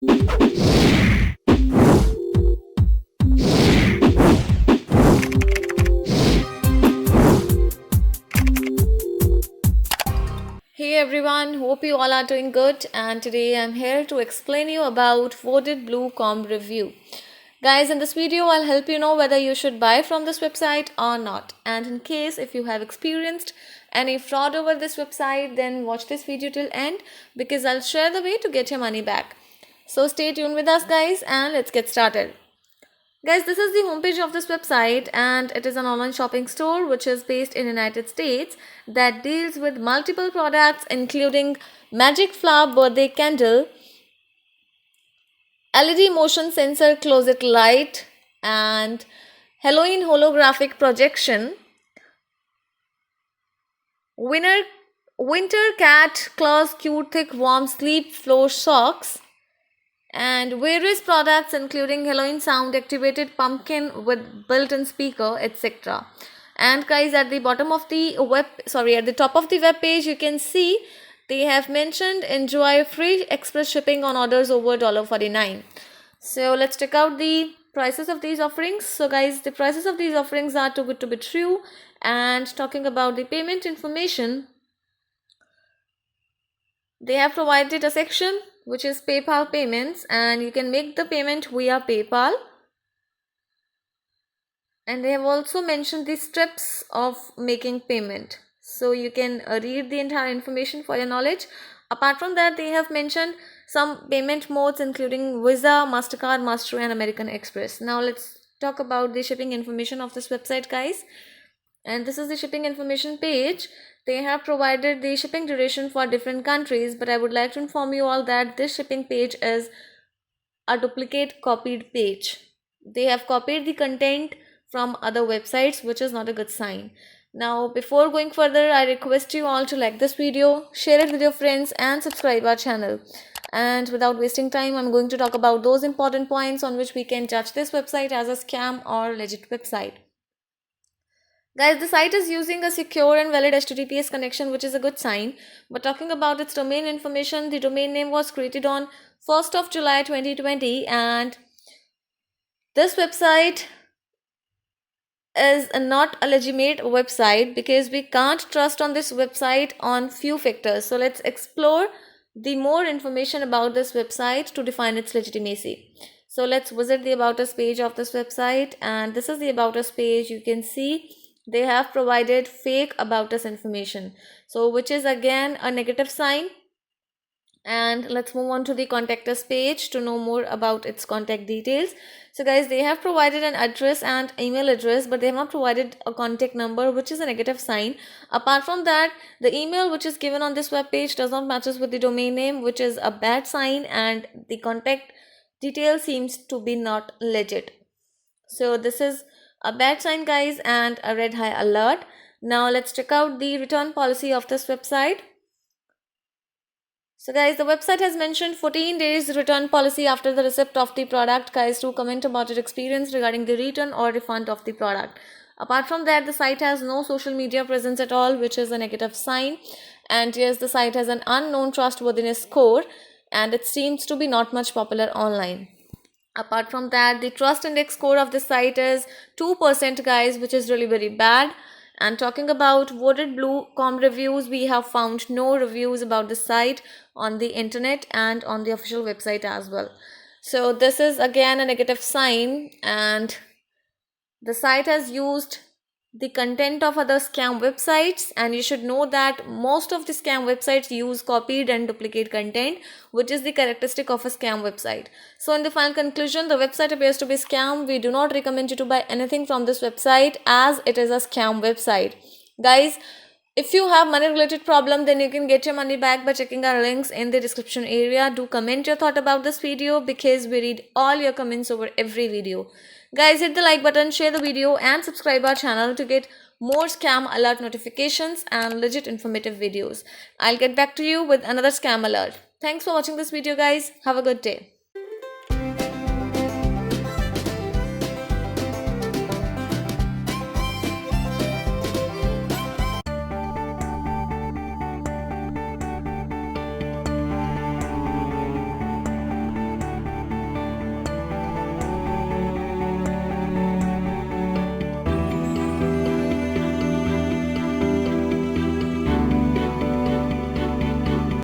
Hey everyone, hope you all are doing good, and today I'm here to explain you about Voted Blue Com review. Guys, in this video I'll help you know whether you should buy from this website or not. And in case if you have experienced any fraud over this website, then watch this video till end because I'll share the way to get your money back. So stay tuned with us guys and let's get started. Guys, this is the homepage of this website and it is an online shopping store which is based in United States that deals with multiple products including Magic Flower birthday candle, LED motion sensor closet light and Halloween holographic projection, winter winter cat claws cute thick warm sleep floor socks, and various products including Halloween sound activated pumpkin with built-in speaker, etc. And guys, at the bottom of the at the top of the web page, you can see they have mentioned enjoy free express shipping on orders over $49. So let's check out the prices of these offerings. So guys, the prices of these offerings are too good to be true. And talking about the payment information, they have provided a section which is PayPal payments, and you can make the payment via PayPal. And they have also mentioned the steps of making payment, so you can read the entire information for your knowledge. Apart from that, they have mentioned some payment modes including Visa, MasterCard, Master and American Express. Now let's talk about the shipping information of this website guys, and this is the shipping information page. They have provided the shipping duration for different countries, but I would like to inform you all that this shipping page is a duplicate copied page. They have copied the content from other websites, which is not a good sign. Now before going further, I request you all to like this video, share it with your friends and subscribe our channel. And without wasting time, I'm going to talk about those important points on which we can judge this website as a scam or legit website. Guys, the site is using a secure and valid HTTPS connection, which is a good sign. But talking about its domain information, the domain name was created on 1st of July 2020, and this website is not a legitimate website because we can't trust on this website on few factors. So let's explore the more information about this website to define its legitimacy. So let's visit the About Us page of this website, and this is the About Us page. You can see they have provided fake About Us information, so which is again a negative sign. And let's move on to the Contact Us page to know more about its contact details. So guys, they have provided an address and email address, but they have not provided a contact number, which is a negative sign. Apart from that, the email which is given on this web page does not matches with the domain name, which is a bad sign, and the contact detail seems to be not legit. So this is a bad sign guys and a red high alert. Now let's check out the return policy of this website. So guys, the website has mentioned 14 days return policy after the receipt of the product. Guys, to comment about your experience regarding the return or refund of the product. Apart from that, the site has no social media presence at all, which is a negative sign. And yes, the site has an unknown trustworthiness score, and it seems to be not much popular online. Apart from that, the trust index score of the site is 2% guys, which is really very bad. And talking about Voted Blue Com reviews, we have found no reviews about the site on the internet and on the official website as well. So this is again a negative sign, and the site has used the content of other scam websites, and you should know that most of the scam websites use copied and duplicate content, which is the characteristic of a scam website. So in the final conclusion, the website appears to be scam. We do not recommend you to buy anything from this website as it is a scam website. Guys, if you have money related problem, then you can get your money back by checking our links in the description area. Do comment your thought about this video because we read all your comments over every video. Guys, hit the like button, share the video and subscribe our channel to get more scam alert notifications and legit informative videos. I'll get back to you with another scam alert. Thanks for watching this video guys. Have a good day.